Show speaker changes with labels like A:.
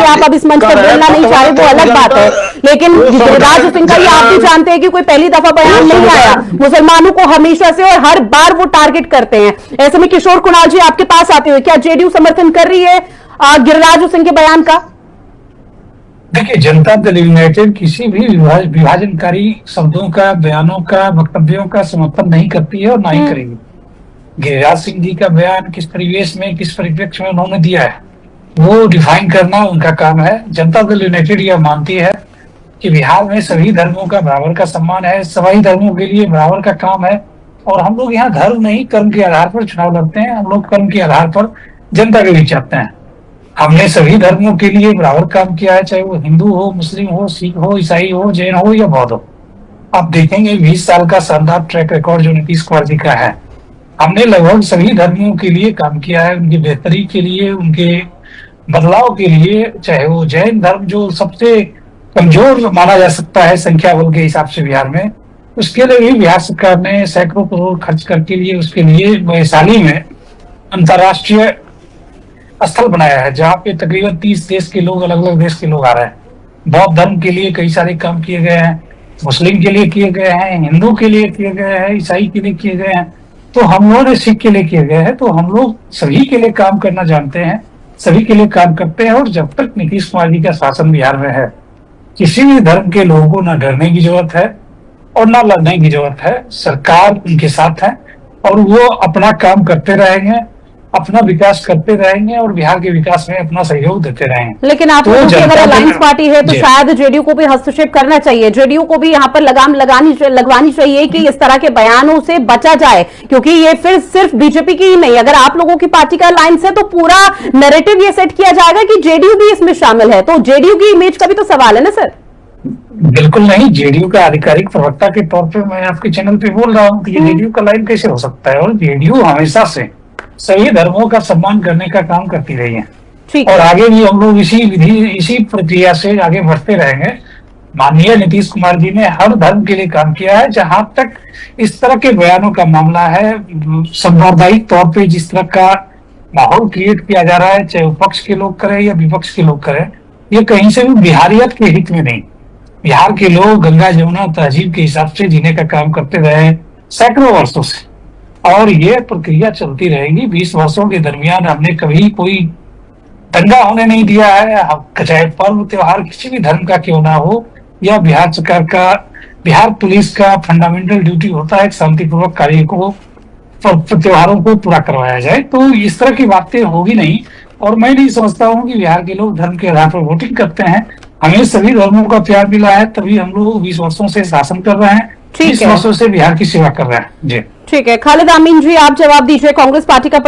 A: कि आप अब इस मंच पर बोलना नहीं चाह रहे, वो अलग बात है, लेकिन गिरिराज सिंह का ये आप भी जानते हैं कि कोई पहली दफा बयान नहीं आया, मुसलमानों को हमेशा से और हर बार वो टारगेट करते हैं। ऐसे में किशोर कुणाल जी आपके पास आते हुए क्या जेडीयू समर्थन कर रही है गिरिराज सिंह के बयान का?
B: देखिए, जनता दल यूनाइटेड किसी भी विभाजनकारी शब्दों का, बयानों का, वक्तव्यों का समर्थन नहीं करती है और ना ही करेगी। गिरिराज सिंह जी का बयान किस परिवेश में, किस परिप्रेक्ष्य में उन्होंने दिया है, वो डिफाइन करना उनका काम है। जनता दल यूनाइटेड यह मानती है कि बिहार में सभी धर्मों का बराबर का सम्मान है, सभी धर्मों के लिए बराबर का काम है, और हम लोग यहाँ धर्म नहीं कर्म के आधार पर चुनाव लड़ते हैं, हम लोग कर्म के आधार पर जनता के बीच जाते हैं। हमने सभी धर्मों के लिए बराबर काम किया है, चाहे वो हिंदू हो, मुस्लिम हो, सिख हो, ईसाई हो, जैन हो या बौद्ध हो। आप देखेंगे 20 साल का शानदार ट्रैक रिकॉर्ड जो नीतीश कुमार जी का है, हमने लगभग सभी धर्मों के लिए काम किया है, उनकी बेहतरी के लिए, उनके बदलाव के लिए। चाहे वो जैन धर्म जो सबसे कमजोर माना जा सकता है संख्या बल के हिसाब से बिहार में, उसके लिए भी बिहार सरकार ने सैकड़ों करोड़ खर्च करके लिए उसके लिए वैशाली में अंतर्राष्ट्रीय स्थल बनाया है, जहाँ पे तकरीबन 30 देश के लोग, अलग अलग देश के लोग आ रहे हैं। बौद्ध धर्म के लिए कई सारे काम किए गए हैं, मुस्लिम के लिए किए गए हैं, हिंदू के लिए किए गए हैं, ईसाई के लिए किए गए हैं, तो हम लोगों ने सिख के लिए किए गए हैं। तो हम लोग सभी के लिए काम करना जानते हैं, सभी के लिए काम करते हैं। और जब तक नीतीश कुमार जी का शासन बिहार में है, किसी भी धर्म के लोगों को ना डरने की जरूरत है और ना लड़ने की जरूरत है। सरकार उनके साथ है और वो अपना काम करते रहेंगे, अपना विकास करते रहेंगे और बिहार के विकास में अपना सहयोग देते रहेंगे।
A: लेकिन आप लोगों की अगर अलायंस पार्टी है तो शायद जेडीयू को भी हस्तक्षेप करना चाहिए, जेडीयू को भी यहाँ पर लगाम लगवानी चाहिए कि इस तरह के बयानों से बचा जाए, क्योंकि ये फिर सिर्फ बीजेपी की ही नहीं, अगर आप लोगों की पार्टी का अलायंस है तो पूरा नैरेटिव ये सेट किया जाएगा कि जेडीयू भी इसमें शामिल है, तो जेडीयू की इमेज का भी तो सवाल है ना सर।
B: बिल्कुल नहीं, जेडीयू का आधिकारिक प्रवक्ता के तौर पर मैं आपके चैनल पे बोल रहा हूँ कि ये जेडीयू का लाइन कैसे हो सकता है। और जेडीयू हमेशा से सभी धर्मों का सम्मान करने का काम करती रही है और आगे भी हम लोग इसी प्रक्रिया से आगे बढ़ते रहेंगे। माननीय नीतीश कुमार जी ने हर धर्म के लिए काम किया है। जहां तक इस तरह के बयानों का मामला है, सांप्रदायिक तौर पे जिस तरह का माहौल क्रिएट किया जा रहा है, चाहे विपक्ष के लोग करें या विपक्ष के लोग करें, ये कहीं से भी बिहारियत के हित में नहीं। बिहार के लोग गंगा जमुना तहजीब के हिसाब से जीने का काम करते रहे सैकड़ों वर्षों से, और ये प्रक्रिया चलती रहेगी। 20 वर्षों के दरमियान हमने कभी कोई दंगा होने नहीं दिया है। चाहे पर्व त्योहार किसी भी धर्म का क्यों ना हो, या बिहार सरकार का, बिहार पुलिस का फंडामेंटल ड्यूटी होता है शांतिपूर्वक कार्य को, त्योहारों को पूरा करवाया जाए। तो इस तरह की बातें होगी नहीं, और मैं नहीं समझता हूँ कि बिहार के लोग धर्म के आधार पर वोटिंग करते हैं। हमें सभी धर्मों का प्यार मिला है, तभी हम लोग 20 वर्षों से शासन कर रहे हैं, 20 वर्षों से बिहार की सेवा कर रहे हैं। जी
A: ठीक है, खालिद आमीन जी आप जवाब दीजिए, कांग्रेस पार्टी का